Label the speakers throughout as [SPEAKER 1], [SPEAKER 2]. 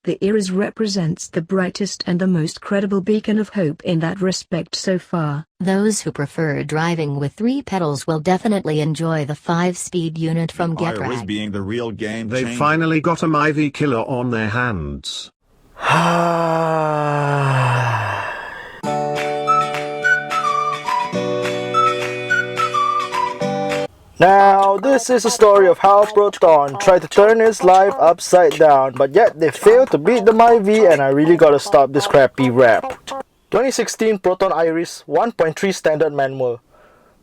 [SPEAKER 1] The Iriz represents the brightest and the most credible beacon of hope in that respect so far.
[SPEAKER 2] Those who prefer driving with 3 pedals will definitely enjoy the 5-speed unit from Gearbox.
[SPEAKER 3] Iriz being the real game changer.
[SPEAKER 4] They've finally got a Myvi killer on their hands.
[SPEAKER 5] Now, this is a story of how Proton tried to turn his life upside down, but yet they failed to beat the Myvi, and I really gotta stop this crappy rap. 2016 Proton Iriz 1.3 Standard Manual.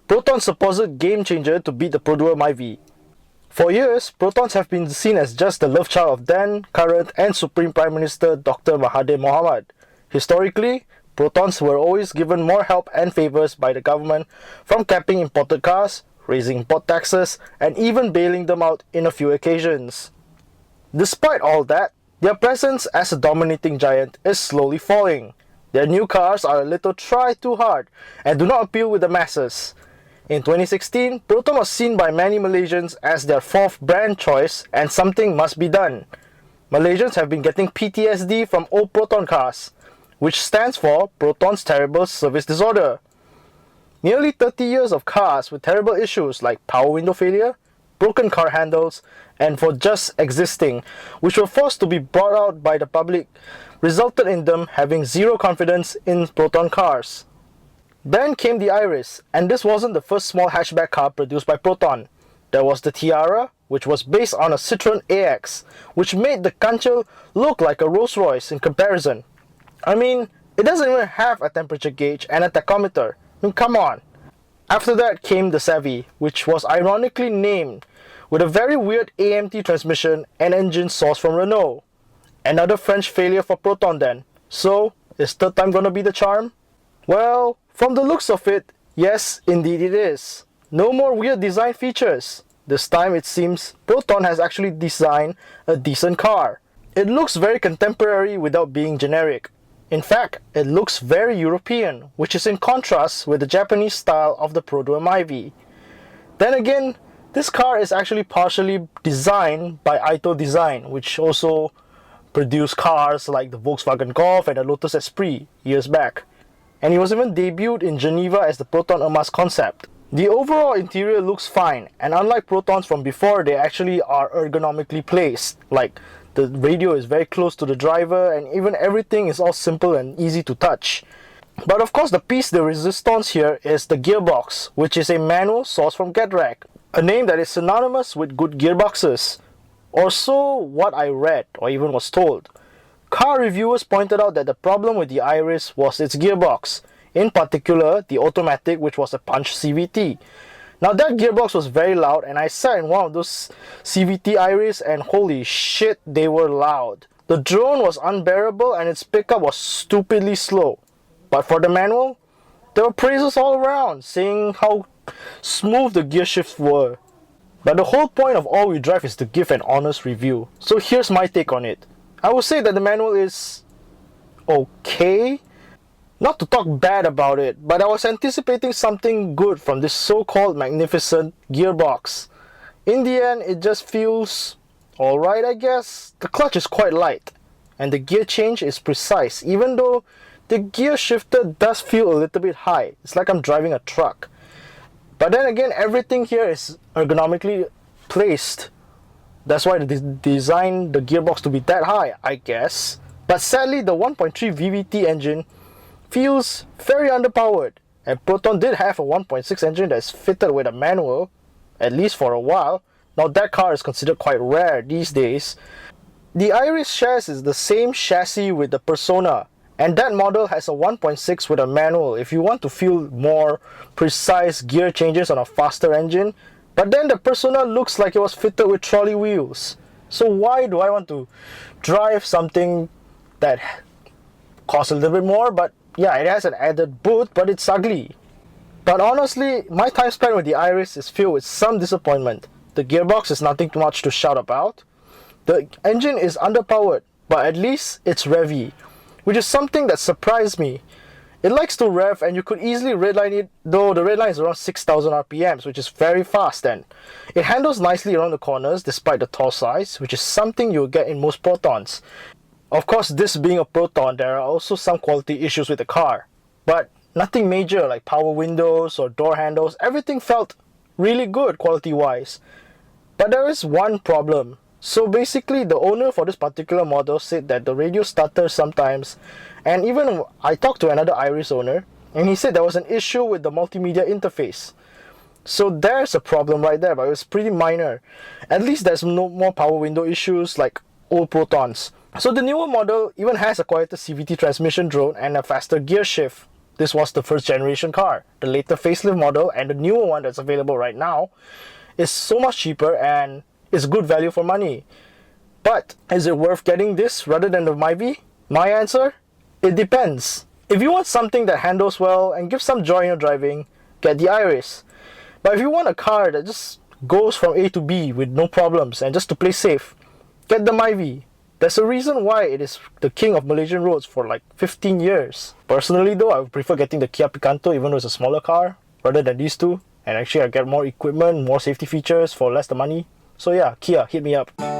[SPEAKER 5] Proton's supposed game changer to beat the Perodua Myvi. For years, Protons have been seen as just the love child of then, current, and Supreme Prime Minister Dr. Mahathir Mohamad. Historically, Protons were always given more help and favours by the government, from capping imported cars, raising import taxes, and even bailing them out in a few occasions. Despite all that, their presence as a dominating giant is slowly falling. Their new cars are a little try too hard and do not appeal with the masses. In 2016, Proton was seen by many Malaysians as their 4th brand choice, and something must be done. Malaysians have been getting PTSD from old Proton cars, which stands for Proton's Terrible Service Disorder. Nearly 30 years of cars with terrible issues like power window failure, broken car handles, and for just existing, which were forced to be brought out by the public, resulted in them having zero confidence in Proton cars. Then came the Iriz, and this wasn't the first small hatchback car produced by Proton. There was the Tiara, which was based on a Citroen AX, which made the Kanchel look like a Rolls Royce in comparison. I mean, it doesn't even have a temperature gauge and a tachometer. I mean, come on. After that came the Savvy, which was ironically named, with a very weird AMT transmission and engine sourced from Renault. Another French failure for Proton then. So, is third time gonna be the charm? Well, from the looks of it, yes, indeed it is. No more weird design features. This time it seems Proton has actually designed a decent car. It looks very contemporary without being generic. In fact, it looks very European, which is in contrast with the Japanese style of the Perodua Myvi. Then again, this car is actually partially designed by Ito Design, which also produced cars like the Volkswagen Golf and the Lotus Esprit years back. And it was even debuted in Geneva as the Proton Emas concept. The overall interior looks fine, and unlike Protons from before, they actually are ergonomically placed. Like, the radio is very close to the driver, and even everything is all simple and easy to touch. But of course, the piece de resistance here is the Gearbox, which is a manual sourced from Getrag, a name that is synonymous with good gearboxes. Or so what I read, or even was told. Car reviewers pointed out that the problem with the Iriz was its gearbox, in particular the automatic, which was a punch CVT. Now that gearbox was very loud, and I sat in one of those CVT Iriz, and holy shit, they were loud. The drone was unbearable and its pickup was stupidly slow. But for the manual, there were praises all around, saying how smooth the gear shifts were. But the whole point of all-wheel drive is to give an honest review. So here's my take on it. I would say that the manual is okay. Not to talk bad about it, but I was anticipating something good from this so-called magnificent gearbox. In the end, it just feels alright, I guess. The clutch is quite light, and the gear change is precise, even though the gear shifter does feel a little bit high. It's like I'm driving a truck. But then again, everything here is ergonomically placed. That's why they designed the gearbox to be that high, I guess. But sadly, the 1.3 VVT engine feels very underpowered, and Proton did have a 1.6 engine that's fitted with a manual, at least for a while. Now that car is considered quite rare these days. The Iriz shares is the same chassis with the Persona, and that model has a 1.6 with a manual if you want to feel more precise gear changes on a faster engine. But then the Persona looks like it was fitted with trolley wheels. So why do I want to drive something that costs a little bit more, but yeah, it has an added boot, but it's ugly. But honestly, my time spent with the Iriz is filled with some disappointment. The gearbox is nothing too much to shout about. The engine is underpowered, but at least it's revvy, which is something that surprised me. It likes to rev, and you could easily redline it, though the redline is around 6,000 RPMs, which is very fast, and it handles nicely around the corners despite the tall size, which is something you'll get in most Protons. Of course, this being a Proton, there are also some quality issues with the car, but nothing major like power windows or door handles. Everything felt really good quality-wise. But there is one problem. So basically, the owner for this particular model said that the radio stutters sometimes, and even I talked to another Iriz owner, and he said there was an issue with the multimedia interface. So there's a problem right there, but it was pretty minor. At least there's no more power window issues like old Protons. So the newer model even has a quieter CVT transmission drone and a faster gear shift. This was the first generation car. The later facelift model and the newer one that's available right now is so much cheaper and is good value for money. But is it worth getting this rather than the Myvi? My answer? It depends. If you want something that handles well and gives some joy in your driving, get the Iriz. But if you want a car that just goes from A to B with no problems and just to play safe, get the Myvi. There's a reason why it is the king of Malaysian roads for like 15 years. Personally though, I would prefer getting the Kia Picanto even though it's a smaller car rather than these two. And actually I get more equipment, more safety features for less the money. So yeah, Kia, hit me up.